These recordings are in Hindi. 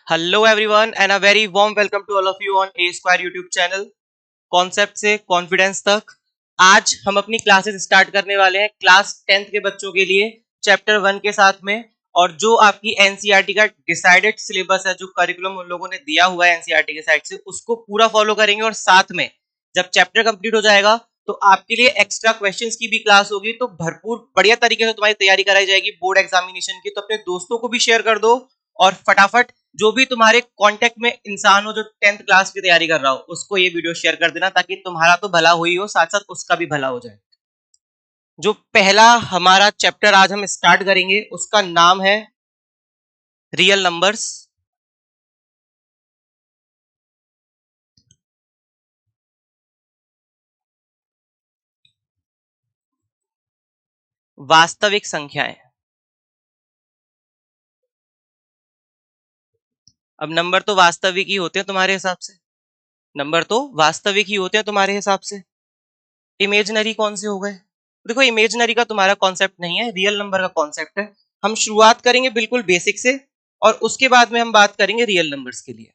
Hello everyone and a very warm welcome to all of you on A Square YouTube channel. Concept से कॉन्फिडेंस तक आज हम अपनी क्लासेस स्टार्ट करने वाले हैं क्लास 10th के बच्चों के लिए चैप्टर 1 के साथ में। और जो आपकी एनसीईआरटी का डिसाइडेड सिलेबस है, जो करिकुलम उन लोगों ने दिया हुआ है एनसीईआरटी के साइड से, उसको पूरा फॉलो करेंगे। और साथ में जब चैप्टर कंप्लीट हो जाएगा तो आपके लिए एक्स्ट्रा क्वेश्चंस की भी क्लास होगी, तो भरपूर बढ़िया तरीके से तुम्हारी तैयारी कराई जाएगी बोर्ड एग्जामिनेशन की। तो अपने दोस्तों को भी शेयर कर दो और फटाफट जो भी तुम्हारे कांटेक्ट में इंसान हो जो 10th क्लास की तैयारी कर रहा हो उसको ये वीडियो शेयर कर देना, ताकि तुम्हारा तो भला हुई हो, साथ साथ उसका भी भला हो जाए। जो पहला हमारा चैप्टर आज हम स्टार्ट करेंगे उसका नाम है रियल नंबर्स। वास्तविक संख्याएं। अब नंबर तो वास्तविक ही होते हैं तुम्हारे हिसाब से, नंबर तो वास्तविक ही होते हैं तुम्हारे हिसाब से। इमेजिनरी कौन से हो गए? देखो, इमेजिनरी का तुम्हारा कॉन्सेप्ट नहीं है, रियल नंबर का कॉन्सेप्ट है। हम शुरुआत करेंगे बिल्कुल बेसिक से और उसके बाद में हम बात करेंगे रियल नंबर्स के लिए।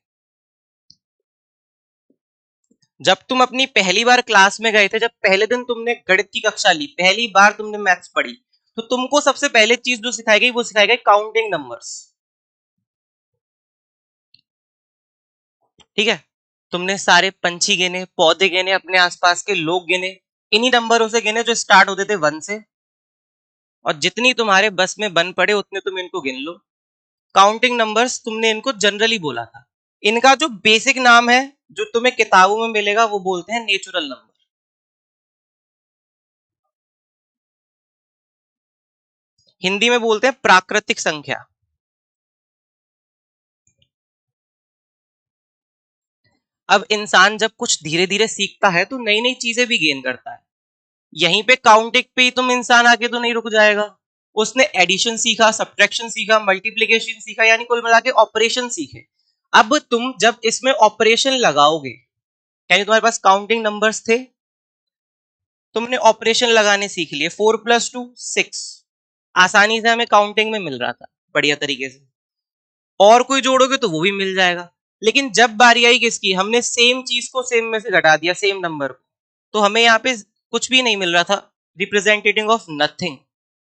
जब तुम अपनी पहली बार क्लास में गए थे, जब पहले दिन तुमने गणित की कक्षा ली, पहली बार तुमने मैथ्स पढ़ी, तो तुमको सबसे पहले चीज जो सिखाई गई वो सिखाई गई काउंटिंग नंबर्स। ठीक है, तुमने सारे पंछी गिने, पौधे गिने, अपने आसपास के लोग गिने, इन्हीं नंबरों से गिने जो स्टार्ट होते थे 1 से, और जितनी तुम्हारे बस में बन पड़े उतने तुम इनको गिन लो। काउंटिंग नंबर्स तुमने इनको जनरली बोला था। इनका जो बेसिक नाम है जो तुम्हें किताबों में मिलेगा वो बोलते हैं नेचुरल नंबर। हिंदी में बोलते हैं प्राकृतिक संख्या। अब इंसान जब कुछ धीरे धीरे सीखता है तो नई नई चीजें भी गेन करता है। यहीं पे काउंटिंग पे ही तुम इंसान आके तो नहीं रुक जाएगा। उसने एडिशन सीखा, सब्ट्रैक्शन सीखा, मल्टीप्लिकेशन सीखा, यानी कुल मिला के ऑपरेशन सीखे। अब तुम जब इसमें ऑपरेशन लगाओगे, यानी तुम्हारे पास काउंटिंग नंबर्स थे, तुमने ऑपरेशन लगाने सीख लिए। 4 + 2 6 आसानी से हमें काउंटिंग में मिल रहा था बढ़िया तरीके से, और कोई जोड़ोगे तो वो भी मिल जाएगा। लेकिन जब बारी आई किसकी, हमने सेम चीज को सेम में से घटा दिया, सेम नंबर को, तो हमें यहाँ पे कुछ भी नहीं मिल रहा था, रिप्रेजेंटेटिव ऑफ नथिंग।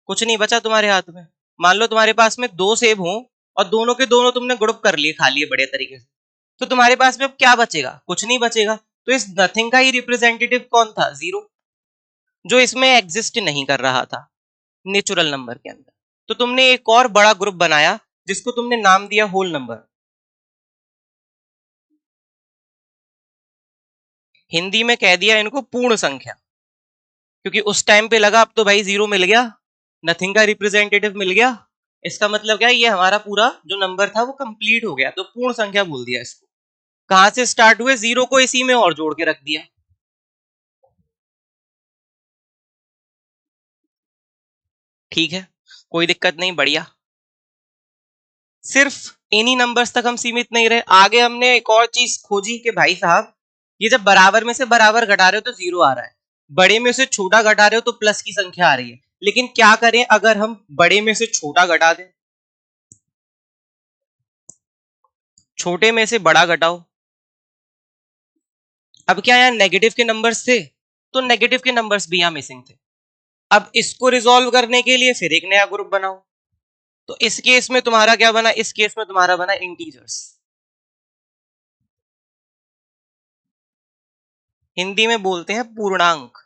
कुछ नहीं बचा तुम्हारे हाथ में। मान लो तुम्हारे पास में 2 सेब हो और दोनों के दोनों तुमने ग्रुप कर लिए, खा लिए बढ़िया तरीके से, तो तुम्हारे पास में अब क्या बचेगा? कुछ नहीं बचेगा। तो इस नथिंग का ही रिप्रेजेंटेटिव कौन था? 0, जो इसमें एग्जिस्ट नहीं कर रहा था नेचुरल नंबर के अंदर। तो तुमने एक और बड़ा ग्रुप बनाया जिसको तुमने नाम दिया होल नंबर। हिंदी में कह दिया इनको पूर्ण संख्या, क्योंकि उस टाइम पे लगा अब तो भाई 0 मिल गया, नथिंग का रिप्रेजेंटेटिव मिल गया, इसका मतलब क्या है, ये हमारा पूरा जो नंबर था वो कंप्लीट हो गया, तो पूर्ण संख्या बोल दिया इसको। कहां से स्टार्ट हुए? 0 को इसी में और जोड़ के रख दिया। ठीक है, कोई दिक्कत नहीं, बढ़िया। सिर्फ इन्हीं नंबर्स तक हम सीमित नहीं रहे, आगे हमने एक और चीज खोजी कि भाई साहब, ये जब बराबर में से बराबर घटा रहे हो तो 0 आ रहा है, बड़े में से छोटा घटा रहे हो तो प्लस की संख्या आ रही है। लेकिन क्या करें अगर हम बड़े में से छोटा घटा दें? छोटे में से बड़ा घटाओ। अब क्या यहाँ नेगेटिव के नंबर्स थे, तो नेगेटिव के नंबर्स भी यहाँ मिसिंग थे। अब इसको रिजॉल्व करने के लिए फिर एक नया ग्रुप बनाओ। तो इस केस में तुम्हारा क्या बना? इस केस में तुम्हारा बना इंटीजर्स। हिंदी में बोलते हैं पूर्णांक।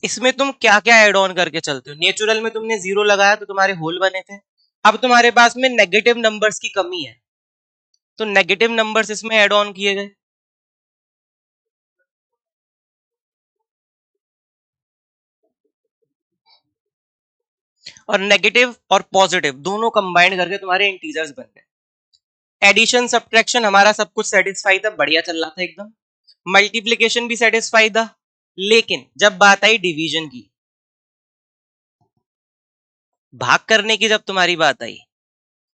इसमें तुम क्या क्या एड ऑन करके चलते हो? नेचुरल में तुमने 0 लगाया तो तुम्हारे होल बने थे। अब तुम्हारे पास में नेगेटिव नंबर्स की कमी है, तो नेगेटिव नंबर्स इसमें एड ऑन किए गए। और नेगेटिव और पॉजिटिव दोनों कंबाइंड करके तुम्हारे इंटीजर्स बन गए। एडिशन सब्ट्रैक्शन हमारा सब कुछ सेटिस्फाई था, बढ़िया चल रहा था एकदम। मल्टीप्लिकेशन भी सेटिस्फाई था। लेकिन जब बात आई डिवीजन की, भाग करने की जब तुम्हारी बात आई,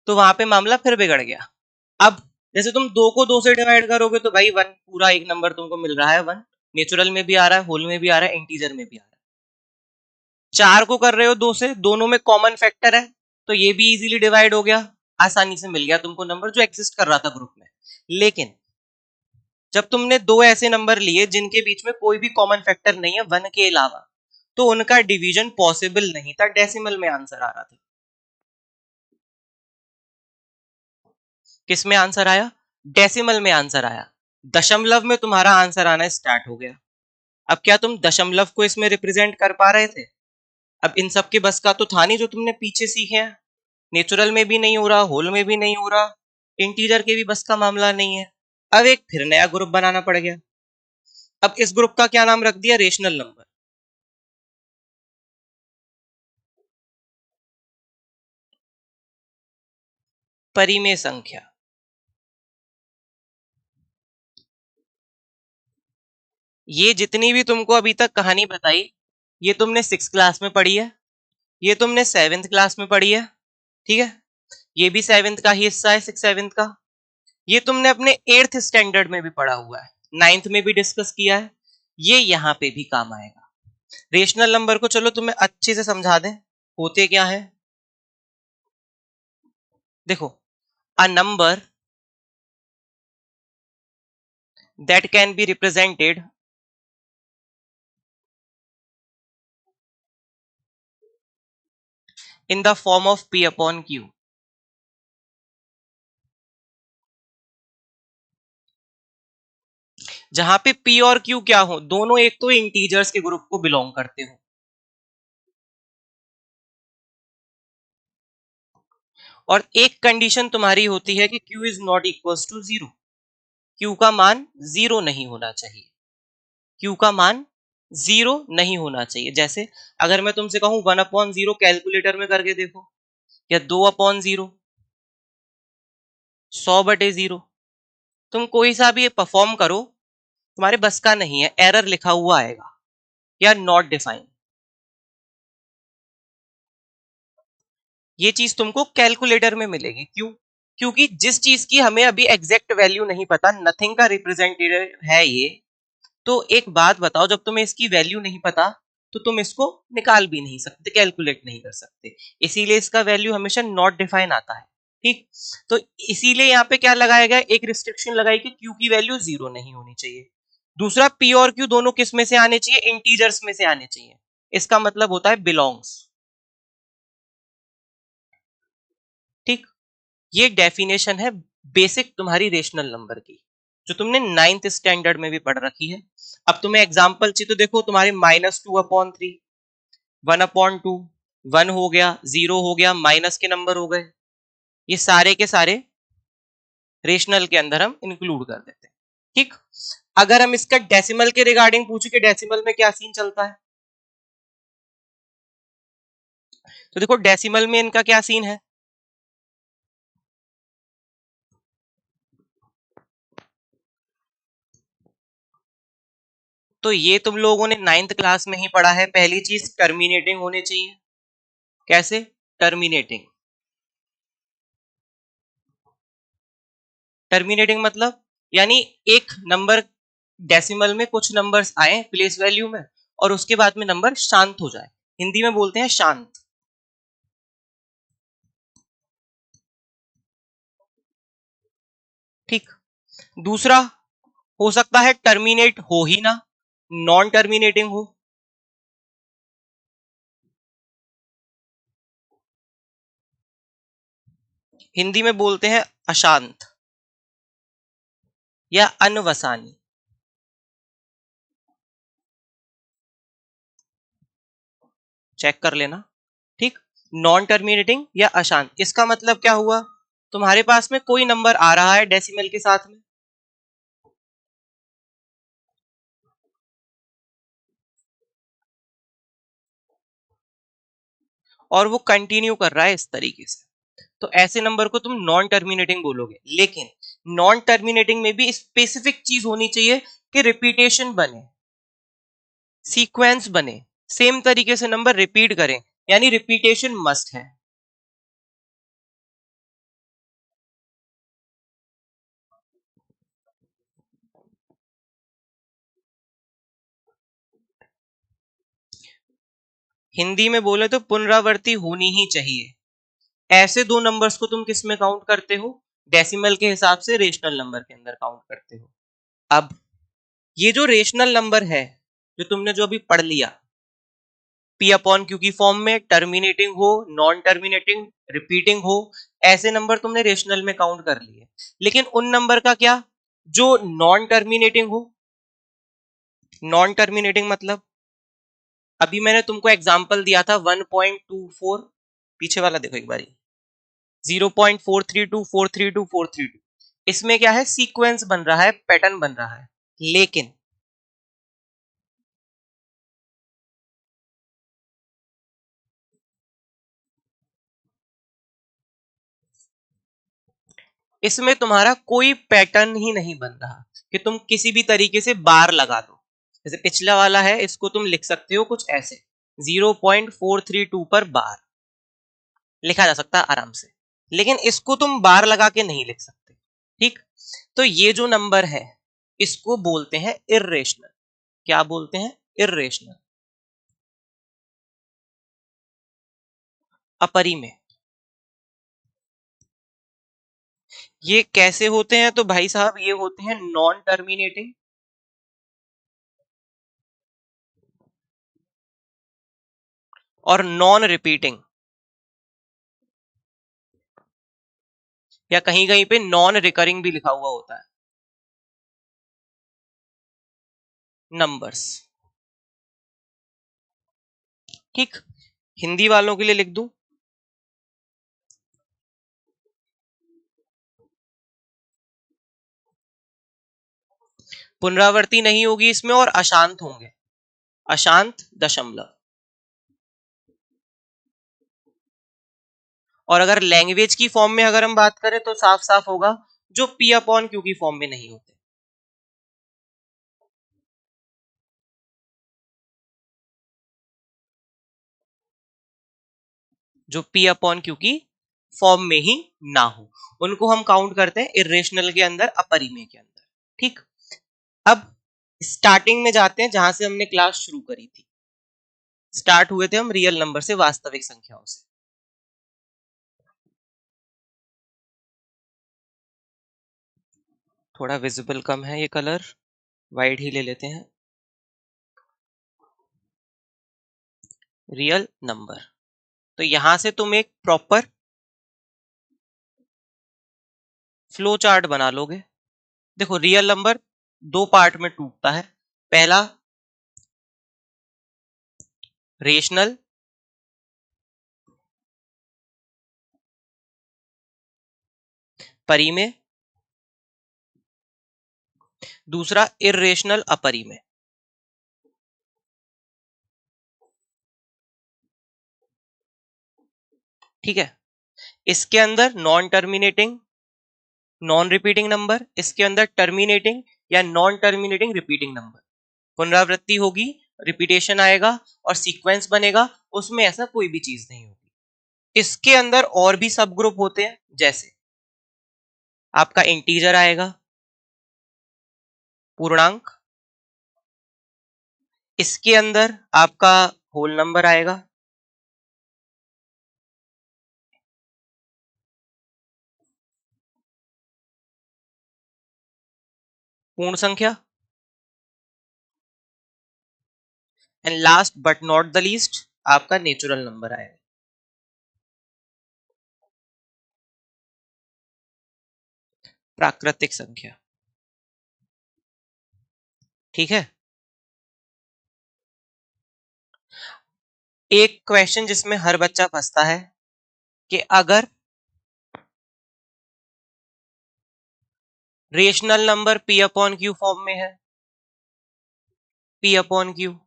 तो वहां पे मामला फिर बिगड़ गया। अब जैसे तुम 2 को 2 से डिवाइड करोगे तो भाई 1 पूरा एक नंबर तुमको मिल रहा है, 1 नेचुरल में भी आ रहा है, होल में भी आ रहा है, इंटीजर में भी आ रहा है। 4 को कर रहे हो 2 से, दोनों में कॉमन फैक्टर है तो ये भी इजीली डिवाइड हो गया, आसानी से मिल गया तुमको नंबर जो एग्जिस्ट कर रहा था ग्रुप में। लेकिन जब तुमने दो ऐसे नंबर लिए जिनके बीच में कोई भी कॉमन फैक्टर नहीं है 1 के अलावा, तो उनका डिवीजन पॉसिबल नहीं था, डेसिमल में आंसर आ रहा था। किस में आंसर आया? डेसिमल में आंसर आया। दशमलव में तुम्हारा आंसर आना स्टार्ट हो गया। अब क्या तुम दशमलव को इसमें रिप्रेजेंट कर पा रहे थे? अब इन सब के बस का तो था नहीं जो तुमने पीछे सीखे हैं। नेचुरल में भी नहीं हो रहा, होल में भी नहीं हो रहा, इंटीजर के भी बस का मामला नहीं है। अब एक फिर नया ग्रुप बनाना पड़ गया। अब इस ग्रुप का क्या नाम रख दिया? Rational number. परिमेय संख्या। ये जितनी भी तुमको अभी तक कहानी बताई, ये तुमने 6 क्लास में पढ़ी है, ये तुमने 7th क्लास में पढ़ी है, ठीक है, ये भी 7th का ही हिस्सा है, 6 7th का। ये तुमने अपने 8th स्टैंडर्ड में भी पढ़ा हुआ है, 9th में भी डिस्कस किया है, ये यहां पे भी काम आएगा। रेशनल नंबर को चलो तुम्हें अच्छे से समझा दें, होते क्या है। देखो, a number that can be represented in the form of p upon q। जहां पे p और q क्या हो, दोनों एक तो इंटीजर्स के ग्रुप को बिलोंग करते हो, और एक कंडीशन तुम्हारी होती है कि q is not equal to 0। q का मान 0 नहीं होना चाहिए, q का मान 0 नहीं होना चाहिए। जैसे अगर मैं तुमसे कहूं 1/0 कैलकुलेटर में करके देखो, या 2/0, 100/0, तुम कोई सा भी परफॉर्म करो, तुम्हारे बस का नहीं है, एरर लिखा हुआ आएगा या नॉट डिफाइंड। ये चीज तुमको कैलकुलेटर में मिलेगी। क्यों? क्योंकि जिस चीज की हमें अभी एग्जैक्ट वैल्यू नहीं पता, नथिंग का रिप्रेजेंटेटिव है ये, तो एक बात बताओ, जब तुम्हें इसकी वैल्यू नहीं पता तो तुम इसको निकाल भी नहीं सकते, कैलकुलेट नहीं कर सकते, इसीलिए इसका वैल्यू हमेशा नॉट डिफाइन आता है। ठीक, तो इसीलिए यहाँ पे क्या लगाया गया, एक रिस्ट्रिक्शन लगाई कि क्यू की वैल्यू 0 नहीं होनी चाहिए। दूसरा, पी और क्यू दोनों किस में से आने चाहिए? इंटीजर्स में से आने चाहिए। इसका मतलब होता है बिलोंग्स। ठीक, ये डेफिनेशन है बेसिक तुम्हारी रेशनल नंबर की, जो तुमने 9th स्टैंडर्ड में भी पढ़ रखी है। अब तुम्हें एग्जांपल चाहिए तो देखो, तुम्हारे -2/3, 1/2, 1 हो गया, 0 हो गया, माइनस के नंबर हो गए, ये सारे के सारे रेशनल के अंदर हम इंक्लूड कर देते हैं। ठीक, अगर हम इसका डेसिमल के रिगार्डिंग पूछे कि डेसिमल में क्या सीन चलता है, तो देखो डेसिमल में इनका क्या सीन है। तो ये तुम लोगों ने 9th क्लास में ही पढ़ा है। पहली चीज, टर्मिनेटिंग होने चाहिए। कैसे? टर्मिनेटिंग। टर्मिनेटिंग मतलब, यानी एक नंबर, डेसिमल में कुछ नंबर्स आए प्लेस वैल्यू में, और उसके बाद में नंबर शांत हो जाए, हिंदी में बोलते हैं शांत। ठीक, दूसरा हो सकता है टर्मिनेट हो ही ना, नॉन टर्मिनेटिंग हो। हिंदी में बोलते हैं अशांत या अनवसानी। चेक कर लेना। ठीक, नॉन टर्मिनेटिंग या अशांत, इसका मतलब क्या हुआ, तुम्हारे पास में कोई नंबर आ रहा है डेसिमल के साथ में, और वो कंटिन्यू कर रहा है इस तरीके से, तो ऐसे नंबर को तुम नॉन टर्मिनेटिंग बोलोगे। लेकिन नॉन टर्मिनेटिंग में भी स्पेसिफिक चीज होनी चाहिए कि रिपीटेशन बने, सीक्वेंस बने, सेम तरीके से नंबर रिपीट करें, यानी रिपीटेशन मस्ट है। हिंदी में बोले तो पुनरावृत्ति होनी ही चाहिए। ऐसे दो नंबर्स को तुम किस में काउंट करते हो? डेसिमल के हिसाब से रेशनल नंबर के अंदर काउंट करते हो। अब ये जो रेशनल नंबर है, जो तुमने जो अभी पढ़ लिया, पी अपॉन क्यू की फॉर्म में, टर्मिनेटिंग हो, नॉन टर्मिनेटिंग, रिपीटिंग हो, ऐसे नंबर तुमने रेशनल में काउंट कर लिए। लेकिन उन नंबर का क्या जो नॉन टर्मिनेटिंग हो? नॉन टर्मिनेटिंग मतलब अभी मैंने तुमको एग्जांपल दिया था 1.24, पीछे वाला देखो एक बारी, 0.432 इसमें क्या है, सीक्वेंस बन रहा है, पैटर्न बन रहा है। लेकिन इसमें तुम्हारा कोई पैटर्न ही नहीं बन रहा कि तुम किसी भी तरीके से बार लगा दो। जैसे पिछला वाला है, इसको तुम लिख सकते हो कुछ ऐसे, 0.432 पर बार लिखा जा सकता है आराम से, लेकिन इसको तुम बार लगा के नहीं लिख सकते। ठीक, तो ये जो नंबर है इसको बोलते हैं इर्रेशनल। क्या बोलते हैं? इर्रेशनल, अपरिमेय। ये कैसे होते हैं? तो भाई साहब ये होते हैं नॉन टर्मिनेटिंग और नॉन रिपीटिंग, या कहीं कहीं पे नॉन रिकरिंग भी लिखा हुआ होता है, नंबर्स। ठीक, हिंदी वालों के लिए लिख दूं, पुनरावृत्ति नहीं होगी इसमें और अशांत होंगे, अशांत दशमलव। और अगर लैंग्वेज की फॉर्म में अगर हम बात करें तो साफ साफ होगा जो पी अपॉन क्यू की फॉर्म में नहीं होते। जो पी अपॉन क्यू की फॉर्म में ही ना हो, उनको हम काउंट करते हैं इरेशनल के अंदर, अपरिमेय के अंदर। ठीक, अब स्टार्टिंग में जाते हैं जहां से हमने क्लास शुरू करी थी। स्टार्ट हुए थे हम रियल नंबर से, वास्तविक संख्याओं से। थोड़ा विजिबल कम है ये कलर, वाइट ही ले लेते हैं। रियल नंबर, तो यहां से तुम एक प्रॉपर फ्लो चार्ट बना लोगे। देखो रियल नंबर दो पार्ट में टूटता है। पहला रेशनल, परिमेय, दूसरा इर्रेशनल, अपरिमेय। ठीक है, इसके अंदर non terminating, non repeating number, इसके अंदर टर्मिनेटिंग या नॉन टर्मिनेटिंग रिपीटिंग नंबर। पुनरावृत्ति होगी, रिपीटेशन आएगा और सीक्वेंस बनेगा, उसमें ऐसा कोई भी चीज नहीं होगी। इसके अंदर और भी सब ग्रुप होते हैं, जैसे आपका इंटीजर आएगा, पूर्णांक, इसके अंदर आपका होल नंबर आएगा, पूर्ण संख्या, and last but not the least आपका नेचुरल नंबर आएगा। प्राकृतिक संख्या। ठीक है, एक क्वेश्चन जिसमें हर बच्चा फंसता है कि अगर rational number P upon Q form में है, पी अपॉन क्यू,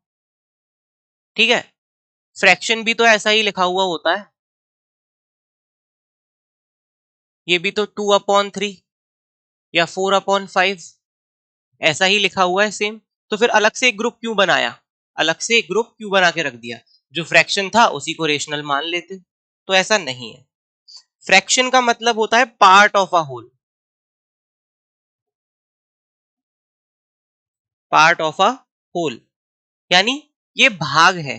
ठीक है, फ्रैक्शन भी तो ऐसा ही लिखा हुआ होता है, ये भी तो 2/3 या 4/5 ऐसा ही लिखा हुआ है सेम। तो फिर अलग से एक ग्रुप क्यों बनाया, अलग से एक ग्रुप क्यों बना के रख दिया? जो फ्रैक्शन था उसी को रेशनल मान लेते। तो ऐसा नहीं है, फ्रैक्शन का मतलब होता है part of a whole, part of a whole, यानी ये भाग है।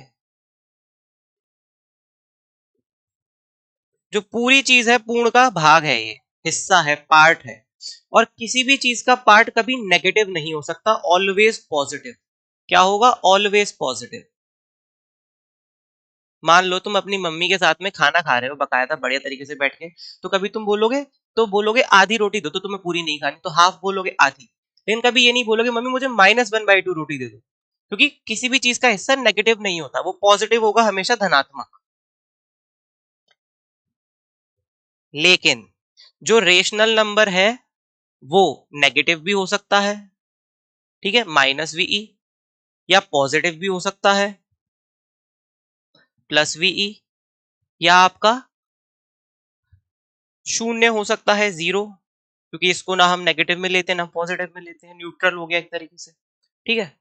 जो पूरी चीज है पूर्ण का भाग है, ये हिस्सा है, पार्ट है। और किसी भी चीज का पार्ट कभी नेगेटिव नहीं हो सकता, ऑलवेज पॉजिटिव। क्या होगा? Always positive. मान लो तुम अपनी मम्मी के साथ में खाना खा रहे हो बकायदा बढ़िया तरीके से बैठ के, तो कभी तुम बोलोगे, तो बोलोगे आधी रोटी दो, तो तुम्हें पूरी नहीं खानी तो हाफ बोलोगे, आधी। लेकिन कभी ये नहीं बोलोगे मम्मी मुझे -1/2 रोटी दे दो, क्योंकि किसी भी चीज का हिस्सा नेगेटिव नहीं होता, वो पॉजिटिव होगा हमेशा, धनात्मक। लेकिन जो रेशनल नंबर है वो नेगेटिव भी हो सकता है, ठीक है, -VE, या पॉजिटिव भी हो सकता है +VE, या आपका शून्य हो सकता है, 0, क्योंकि इसको ना हम नेगेटिव में लेते हैं ना पॉजिटिव में लेते हैं, न्यूट्रल हो गया एक तरीके से, ठीक है।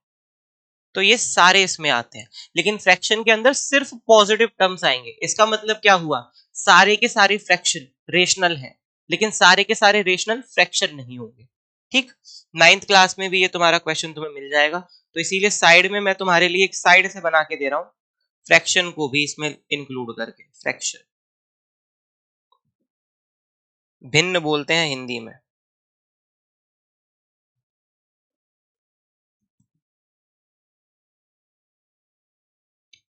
तो ये सारे इसमें आते हैं, लेकिन फ्रैक्शन के अंदर सिर्फ पॉजिटिव टर्म्स आएंगे। इसका मतलब क्या हुआ? सारे के सारे फ्रैक्शन रेशनल हैं, लेकिन सारे के सारे रेशनल फ्रैक्शन नहीं होंगे, ठीक। 9th क्लास में भी ये तुम्हारा क्वेश्चन तुम्हें मिल जाएगा, तो इसीलिए साइड में मैं तुम्हारे लिए एक साइड से बना के दे रहा हूं, फ्रैक्शन को भी इसमें इंक्लूड करके। फ्रैक्शन भिन्न बोलते हैं हिंदी में,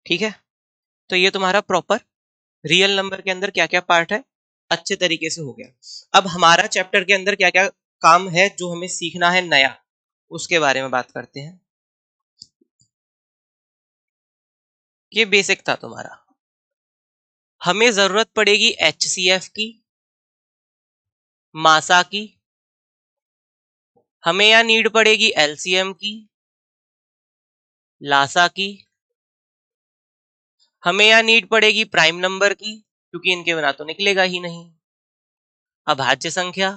ठीक है। तो ये तुम्हारा प्रॉपर रियल नंबर के अंदर क्या क्या पार्ट है अच्छे तरीके से हो गया। अब हमारा चैप्टर के अंदर क्या क्या काम है जो हमें सीखना है नया, उसके बारे में बात करते हैं। ये बेसिक था तुम्हारा। हमें जरूरत पड़ेगी HCF की, मासा की, हमें यहाँ नीड पड़ेगी LCM की, लासा की, हमें यहाँ नीड पड़ेगी प्राइम नंबर की, क्योंकि इनके बिना तो निकलेगा ही नहीं, अभाज्य संख्या,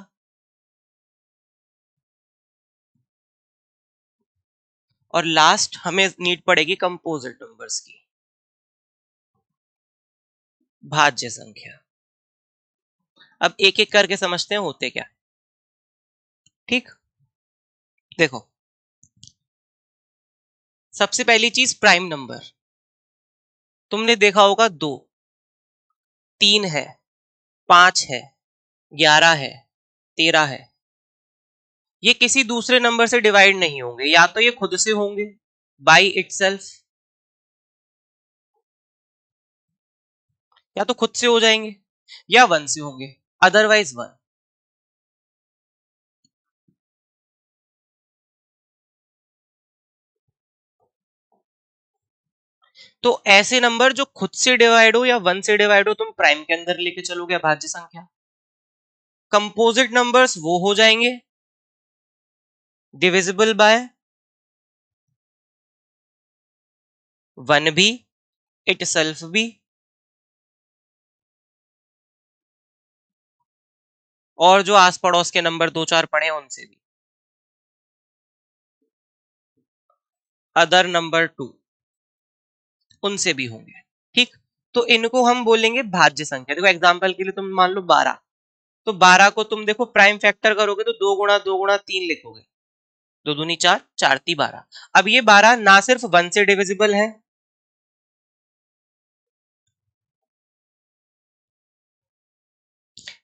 और लास्ट हमें नीड पड़ेगी कंपोजिट नंबर्स की, भाज्य संख्या। अब एक एक करके समझते हैं होते क्या, ठीक। देखो, सबसे पहली चीज प्राइम नंबर। तुमने देखा होगा 2, 3 है, 5 है, 11 है, 13 है, ये किसी दूसरे नंबर से डिवाइड नहीं होंगे, या तो ये खुद से होंगे बाई इटसेल्फ, या तो खुद से हो जाएंगे, या 1 से होंगे, अदरवाइज 1। तो ऐसे नंबर जो खुद से डिवाइड हो या 1 से डिवाइड हो तुम प्राइम के अंदर लेके चलोगे अभाज्य संख्या। कंपोजिट नंबर्स वो हो जाएंगे डिविजिबल बाय 1 भी, इटसेल्फ भी, और जो आस पड़ोस के नंबर 2 4 पड़े हैं उनसे भी, अदर नंबर 2 उनसे भी होंगे, ठीक। तो इनको हम बोलेंगे भाज्य संख्या। देखो एग्जांपल के लिए तुम मान लो 12, तो 12 को तुम देखो प्राइम फैक्टर करोगे तो 2 × 2 × 3 लिखोगे, 2 दूनी 4, 4 ती 12। अब ये 12 ना सिर्फ 1 से डिविजिबल है,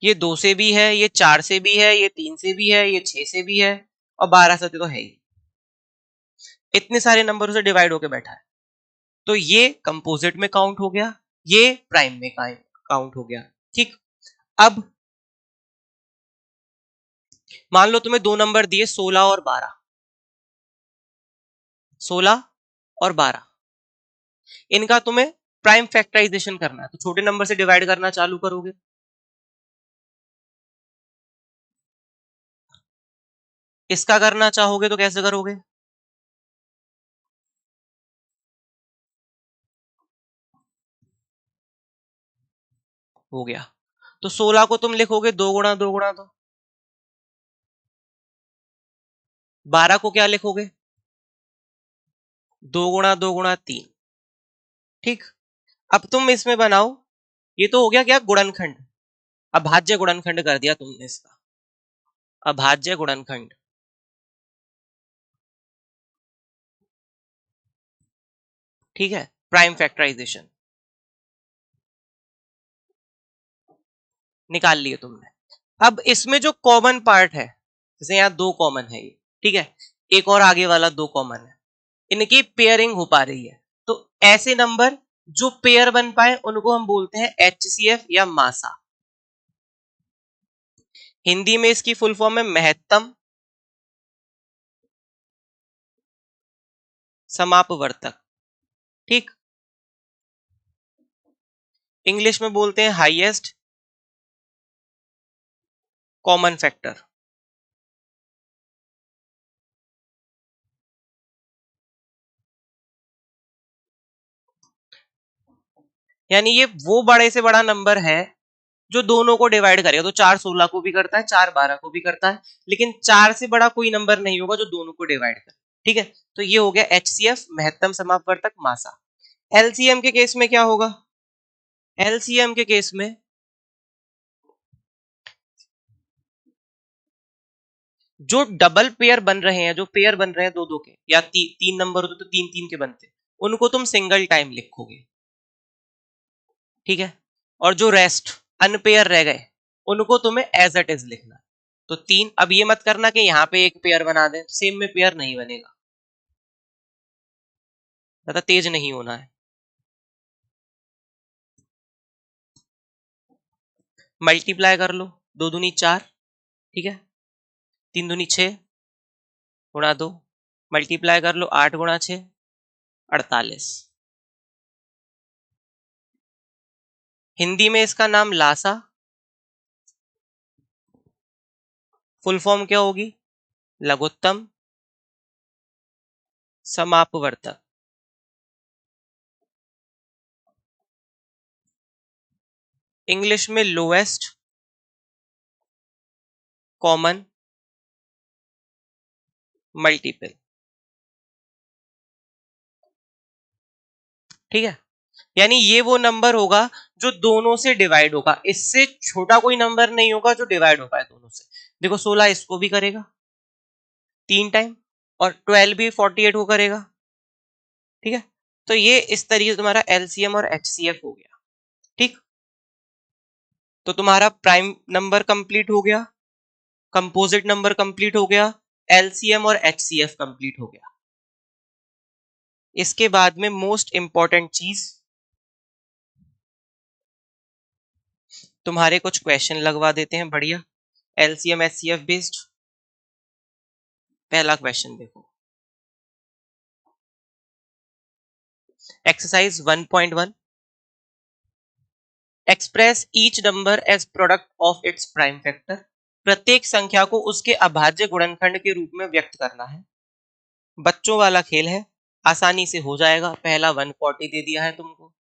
ये 2 से भी है, ये 4 से भी है, ये 3 से भी है, ये 6 से भी है, और 12 से तो है ही। इतने सारे नंबरों से डिवाइड होके बैठा है, तो ये कंपोजिट में काउंट हो गया, ये प्राइम में काउंट हो गया, ठीक। अब मान लो तुम्हें दो नंबर दिए 16 और 12, 16 और 12, इनका तुम्हें प्राइम फैक्टराइजेशन करना है, तो छोटे नंबर से डिवाइड करना चालू करोगे। इसका करना चाहोगे तो कैसे करोगे? हो गया, तो 16 को तुम लिखोगे 2 × 2 × 2, 12 को क्या लिखोगे? 2 × 2 × 3, ठीक। अब तुम इसमें बनाओ, ये तो हो गया क्या गुणनखंड, अभाज्य गुणनखंड कर दिया तुमने इसका, अभाज्य गुणनखंड, ठीक है, प्राइम फैक्टराइजेशन। निकाल लिए तुमने। अब इसमें जो कॉमन पार्ट है, जैसे यहाँ 2 कॉमन है ये, ठीक है, एक और आगे वाला 2 कॉमन है, इनकी पेयरिंग हो पा रही है, तो ऐसे नंबर जो पेयर बन पाए उनको हम बोलते हैं HCF या मासा। हिंदी में इसकी फुल फॉर्म है महत्तम समापवर्तक, ठीक। इंग्लिश में बोलते हैं हाईएस्ट कॉमन फैक्टर। यानी ये वो बड़े से बड़ा नंबर है जो दोनों को डिवाइड करेगा, तो 4 16 को भी करता है, 4 12 को भी करता है, लेकिन 4 से बड़ा कोई नंबर नहीं होगा जो दोनों को डिवाइड करे, ठीक है। तो ये हो गया HCF महत्तम समापवर्तक मासा। LCM के केस में क्या होगा? LCM के केस में जो डबल पेयर बन रहे हैं, जो पेयर बन रहे हैं दो दो के, या तीन नंबर होते तो तीन तीन के बनते, उनको तुम सिंगल टाइम लिखोगे, ठीक है। और जो रेस्ट अनपेयर रह गए उनको तुम्हें एज इट इज लिखना। तो 3, अब ये मत करना कि यहाँ पे एक पेयर बना दें, सेम में पेयर नहीं बनेगा, ज्यादा तेज नहीं होना है। मल्टीप्लाई कर लो, 2 दूनी 4, ठीक है, 3 दूनी 6 गुणा 2, मल्टीप्लाई कर लो 8 गुणा 6 48। हिंदी में इसका नाम लासा, फुल फॉर्म क्या होगी? लघुत्तम समापवर्तक। इंग्लिश में लोएस्ट कॉमन मल्टीपल, ठीक है। यानी ये वो नंबर होगा जो दोनों से डिवाइड होगा, इससे छोटा कोई नंबर नहीं होगा जो डिवाइड हो पाए दोनों से। देखो 16 इसको भी करेगा 3 टाइम, और 12 भी 48 को करेगा, ठीक है। तो ये इस तरीके से तुम्हारा LCM और HCF हो गया, ठीक। तो तुम्हारा प्राइम नंबर कंप्लीट हो गया, कंपोजिट नंबर कंप्लीट हो गया, LCM और HCF कंप्लीट हो गया। इसके बाद में मोस्ट इंपॉर्टेंट चीज, तुम्हारे कुछ क्वेश्चन लगवा देते हैं बढ़िया LCM HCF बेस्ड। पहला क्वेश्चन देखो, exercise 1.1, express each number as product of its prime factor. प्रत्येक संख्या को उसके अभाज्य गुणनखंड के रूप में व्यक्त करना है। बच्चों वाला खेल है, आसानी से हो जाएगा, पहला 140 दे दिया है तुमको,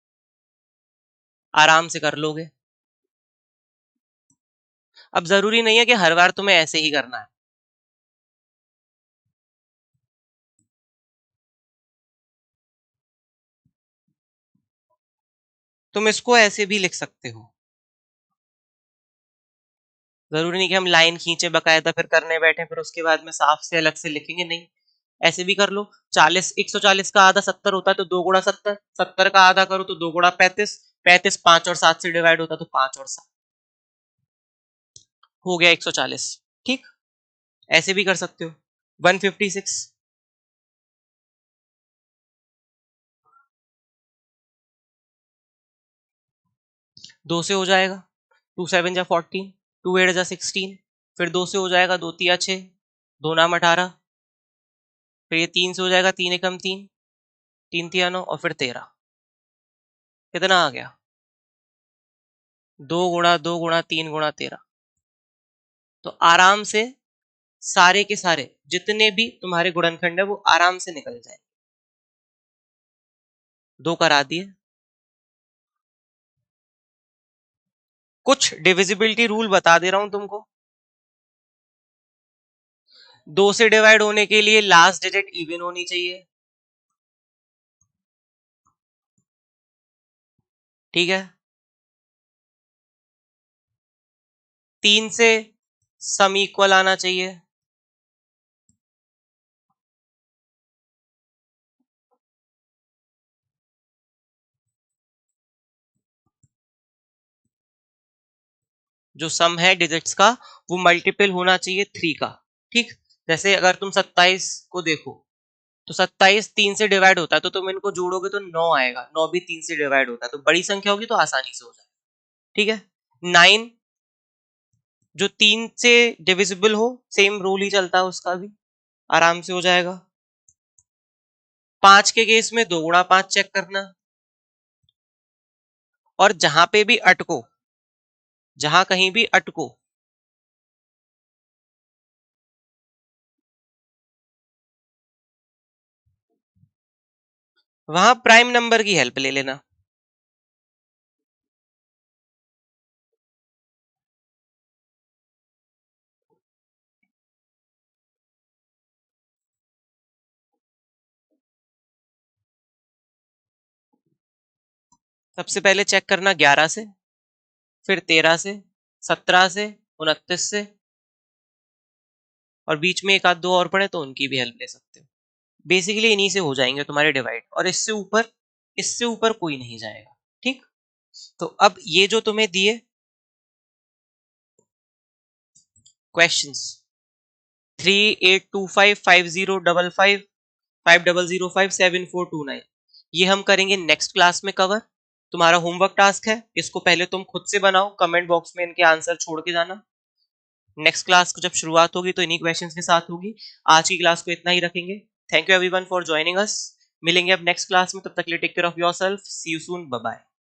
आराम से कर लोगे। अब जरूरी नहीं है कि हर बार तुम्हें ऐसे ही करना है, तुम इसको ऐसे भी लिख सकते हो। जरूरी नहीं कि हम लाइन खींचे बकायदा फिर करने बैठे फिर उसके बाद में साफ से अलग से लिखेंगे, नहीं, ऐसे भी कर लो। 40 140 का आधा 70 होता है तो 2 गुणा 70, 70 का आधा करो तो 2 गुणा 35, 35 5 और 7 से डिवाइड होता है तो 5 और 7 हो गया 140, ठीक। ऐसे भी कर सकते हो 156, 2 से हो जाएगा, 2 7 जा 14, 2 8 जा 16, फिर 2 से हो जाएगा, 2 तिया 6, 2 नाम 18, फिर ये 3 से हो जाएगा, 3 एकम 3, 3 तिया 9, और फिर 13। कितना आ गया? 2 गुणा 2 गुणा 3 गुणा 13। तो आराम से सारे के सारे जितने भी तुम्हारे गुणनखंड है वो आराम से निकल जाए। 2 करा दिए। कुछ डिविजिबिलिटी रूल बता दे रहा हूं तुमको। 2 से डिवाइड होने के लिए लास्ट डिजिट इवन होनी चाहिए, ठीक है। 3 से सम इक्वल आना चाहिए, जो सम है डिजिट्स का वो मल्टीपल होना चाहिए 3 का। ठीक, जैसे अगर तुम 27 को देखो तो 27 3 से डिवाइड होता है, तो तुम इनको जोड़ोगे तो 9 आएगा, 9 भी 3 से डिवाइड होता है, तो बड़ी संख्या होगी तो आसानी से हो जाएगा। ठीक है, 9 जो 3 से डिविजिबल हो, सेम रूल ही चलता है उसका भी, आराम से हो जाएगा। 5 के केस में 2 गुणा 5 चेक करना, और जहां पे भी अटको, जहां कहीं भी अटको, वहां प्राइम नंबर की हेल्प ले लेना। सबसे पहले चेक करना 11 से, फिर 13 से, 17 से, 29 से, और बीच में एक आध दो और पड़े तो उनकी भी हेल्प ले सकते हो। बेसिकली इन्हीं से हो जाएंगे तुम्हारे डिवाइड, और इससे ऊपर कोई नहीं जाएगा। ठीक, तो अब ये जो तुम्हें दिए क्वेश्चंस 3825505550057429, ये हम करेंगे नेक्स्ट क्लास में कवर। तुम्हारा होमवर्क टास्क है, इसको पहले तुम खुद से बनाओ, कमेंट बॉक्स में इनके आंसर छोड़ के जाना। नेक्स्ट क्लास को जब शुरुआत होगी तो इन्हीं क्वेश्चंस के साथ होगी। आज की क्लास को इतना ही रखेंगे। Thank you everyone for joining us. मिलेंगे अब नेक्स्ट क्लास में, तब तक के लिए take care of yourself, see you soon, bye bye.